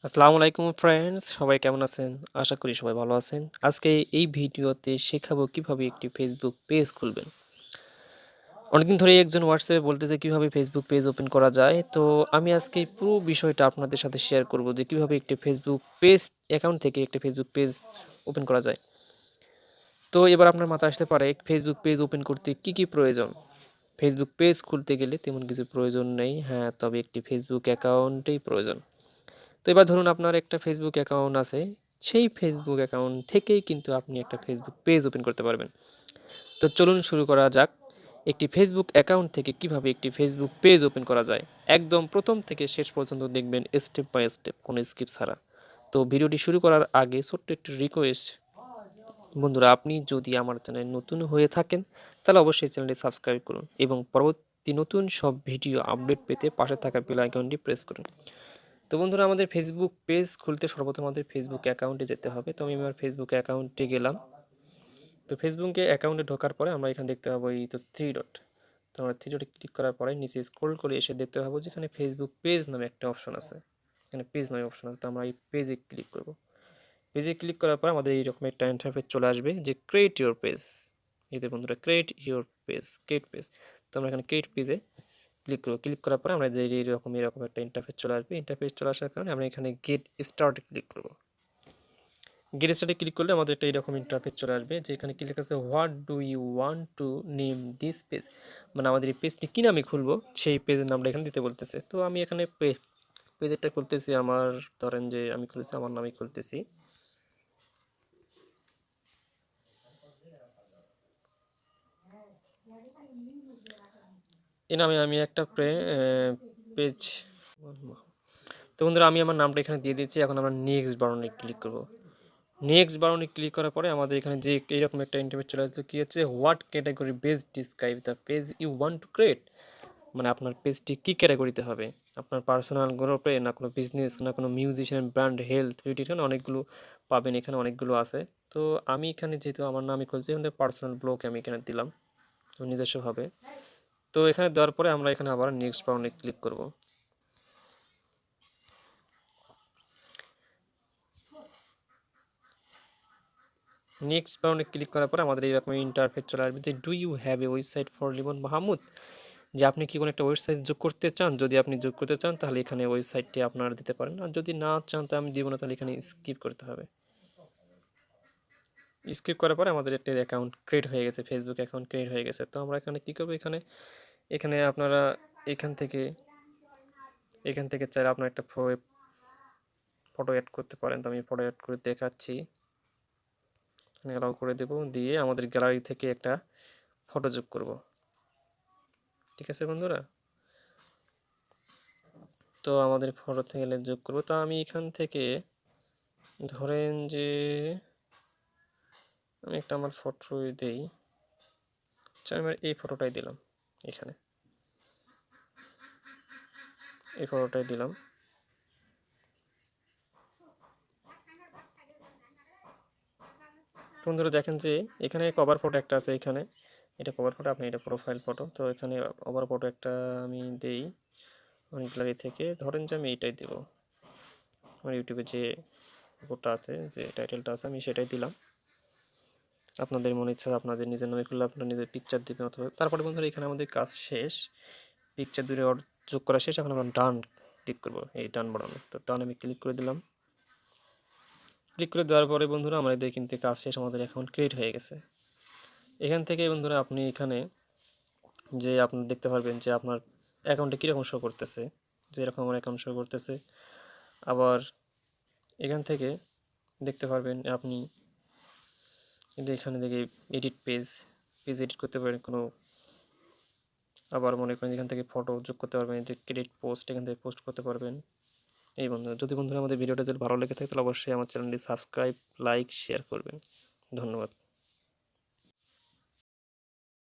আসসালামু আলাইকুম ফ্রেন্ডস, সবাই কেমন আছেন? আশা করি সবাই ভালো আছেন। আজকে এই ভিডিওতে শেখাবো কিভাবে একটি ফেসবুক পেজ খুলবেন। অনেকদিন ধরেই একজন হোয়াটসঅ্যাপে বলতেছে কিভাবে ফেসবুক পেজ ওপেন করা যায়। তো আমি আজকে এই পুরো বিষয়টা আপনাদের সাথে শেয়ার করব যে কিভাবে একটি ফেসবুক পেজ অ্যাকাউন্ট থেকে একটি ফেসবুক পেজ ওপেন করা যায়। তো এবার আপনার মাথায় আসতে পারে ফেসবুক পেজ ওপেন করতে কি প্রয়োজন? ফেসবুক পেজ খুলতে গেলে তেমন কিছু প্রয়োজন নেই। হ্যাঁ, তবে একটি ফেসবুক অ্যাকাউন্টেই প্রয়োজন। তো এবার ধরুন আপনার একটা ফেসবুক অ্যাকাউন্ট আছে, সেই ফেসবুক অ্যাকাউন্ট থেকেই কিন্তু আপনি একটা ফেসবুক পেজ ওপেন করতে পারবেন। তো চলুন শুরু করা যাক। একটি ফেসবুক অ্যাকাউন্ট থেকে কিভাবে একটি ফেসবুক পেজ ওপেন করা যায়, একদম প্রথম থেকে শেষ পর্যন্ত দেখবেন স্টেপ বাই স্টেপ, কোনো স্কিপ ছাড়া। তো ভিডিওটি শুরু করার আগে ছোট্ট একটি রিকোয়েস্ট, বন্ধুরা আপনি যদি আমার চ্যানেল নতুন হয়ে থাকেন তাহলে অবশ্যই চ্যানেলটি সাবস্ক্রাইব করুন এবং পরবর্তী নতুন সব ভিডিও আপডেট পেতে পাশে থাকা বেল আইকনটি প্রেস করুন। তো বন্ধুরা আমাদের ফেসবুক পেজ খুলতে সর্বপ্রথম আমাদের ফেসবুক অ্যাকাউন্টে যেতে হবে। তো আমি আমার ফেসবুক অ্যাকাউন্টে গেলাম। তো ফেসবুকে অ্যাকাউন্টে ঢোকার পরে আমরা এখানে দেখতে পাবো এই তো থ্রি ডট। তো আমরা থ্রি ডটে ক্লিক করার পরে নিচে স্ক্রল করে এসে দেখতে পাবো যেখানে ফেসবুক পেজ নামে একটা অপশন আছে। এখানে পেজ নামে অপশন আছে, তো আমরা এই পেজে ক্লিক করব। পেজে ক্লিক করার পর আমাদের এইরকম একটা ইন্টারফেস চলে আসবে যে ক্রিয়েট ইউর পেজ। এই যে বন্ধুরা create your page, create page. তো আমরা এখানে ক্রিয়েট পেজে ক্লিক করব। ক্লিক করার পরে আমরা যে এরকম একটা ইন্টারফেস চলে আসবে। ইন্টারফেস চলে আসার কারণে আমরা এখানে গেট স্টার্টে ক্লিক করব। গেট স্টার্টে ক্লিক করলে আমাদের একটা এরকম ইন্টারফেস চলে আসবে যে এখানে ক্লিক আছে what do you want to name this page, মানে আমাদের এই পেজটি কী নামে খুলবো সেই পেজের নামটা এখানে দিতে বলতেছে। তো আমি এখানে পেজটা খুলতেছি আমার, ধরেন যে আমি খুলতেছি আমার নামে খুলতেছি। এই নামে আমি একটা পেজ, তো বন্ধুরা আমি আমার নামটা এখানে দিয়ে দিচ্ছি। এখন আমরা নেক্সট বাটনে ক্লিক করব। নেক্সট বাটনে ক্লিক করার পরে আমাদের এখানে যে এইরকম একটা ইন্টারফেস চলে আসছে, কি হচ্ছে what category base describe the page you want to create, মানে আপনার পেজটি কী ক্যাটাগরিতে হবে, আপনার পার্সোনাল গ্রুপে না কোনো বিজনেস না কোনো মিউজিশিয়ান ব্র্যান্ড হেলথ বিউটি, এখানে অনেকগুলো পাবেন, এখানে অনেকগুলো আছে। তো আমি এখানে যেহেতু আমার নামই খুলছি এখানে পার্সোনাল ব্লগে আমি এখানে দিলাম নিজস্বভাবে। তো এখানে দেওয়ার পরে আমরা এখানে আবার নেক্সট বাটনে ক্লিক করব। নেক্সট বাটনে ক্লিক করার পরে আমাদের এইরকম ইন্টারফেস চলে আসবে যে do you have a website for Limon Mahmud, যে আপনি কি কোনো একটা ওয়েবসাইট যোগ করতে চান। যদি আপনি যোগ করতে চান তাহলে এখানে ওয়েবসাইটটি আপনারা দিতে পারেন, আর যদি না চান তো আমি দিব না, তাহলে এখানে স্কিপ করতে হবে। স্কিপ করার পরে আমাদের একটা অ্যাকাউন্ট ক্রিয়েট হয়ে গেছে, ফেসবুক অ্যাকাউন্ট ক্রিয়েট হয়ে গেছে। তো আমরা এখানে কী করবো, এখানে এখানে আপনারা এখান থেকে চাইলে আপনার একটা ফটো অ্যাড করতে পারেন। তো আমি ফটো অ্যাড করে দেখাচ্ছি, অ্যালাউ করে দেব, দিয়ে আমাদের গ্যালারি থেকে একটা ফটো যোগ করব। ঠিক আছে বন্ধুরা, তো আমাদের ফটো থেকে যোগ করব। তো আমি এখান থেকে ধরেন যে আমি একটা আমার ফটো দিই, আমি এই ফটোটাই দিলাম, এখানে এই ফটোটাই দিলাম। বন্ধুরা দেখেন যে এখানে কভার ফটো একটা আছে, এখানে এটা কভার ফটো, আপনি এটা প্রোফাইল ফটো। তো এখানে কভার ফটো একটা আমি দেই আমার গ্যালারি থেকে, ধরেন যে আমি এইটাই দেব, আমার ইউটিউবে যে ফটোটা আছে, যে টাইটেলটা আছে আমি সেটাই দিলাম। আপনাদের মনে ইচ্ছা আপনাদের নিজের নামে খুললে আপনার নিজের পিকচার দিবেন অথবা। তারপরে বন্ধুরা এখানে আমাদের কাজ শেষ, পিকচার দূরে যোগ করা শেষ। এখন আমরা ডান ক্লিক করবো, এই ডান বাটনে। তো ডান আমি ক্লিক করে দিলাম। ক্লিক করে দেওয়ার পরে বন্ধুরা আমাদের কিন্তু কাজ শেষ, আমাদের অ্যাকাউন্ট ক্রিয়েট হয়ে গেছে। এখান থেকে বন্ধুরা আপনি এখানে যে আপনি দেখতে পারবেন যে আপনার অ্যাকাউন্টে কীরকম শো করতেছে, যে এরকম আমার অ্যাকাউন্ট শো করতেছে। আবার এখান থেকে দেখতে পারবেন আপনি এখানে থেকে এডিট পেজ এডিট করতে পারেন কোনো। আবার মনে করেন এখান থেকে ফটো যোগ করতে পারবেন, যে ক্রিয়েট পোস্ট এখান থেকে পোস্ট করতে পারবেন। এই বন্ধুরা, যদি বন্ধুরা আমাদের ভিডিওটা যদি ভালো লেগে থাকে তাহলে অবশ্যই আমার চ্যানেলটি সাবস্ক্রাইব, লাইক, শেয়ার করবেন। ধন্যবাদ।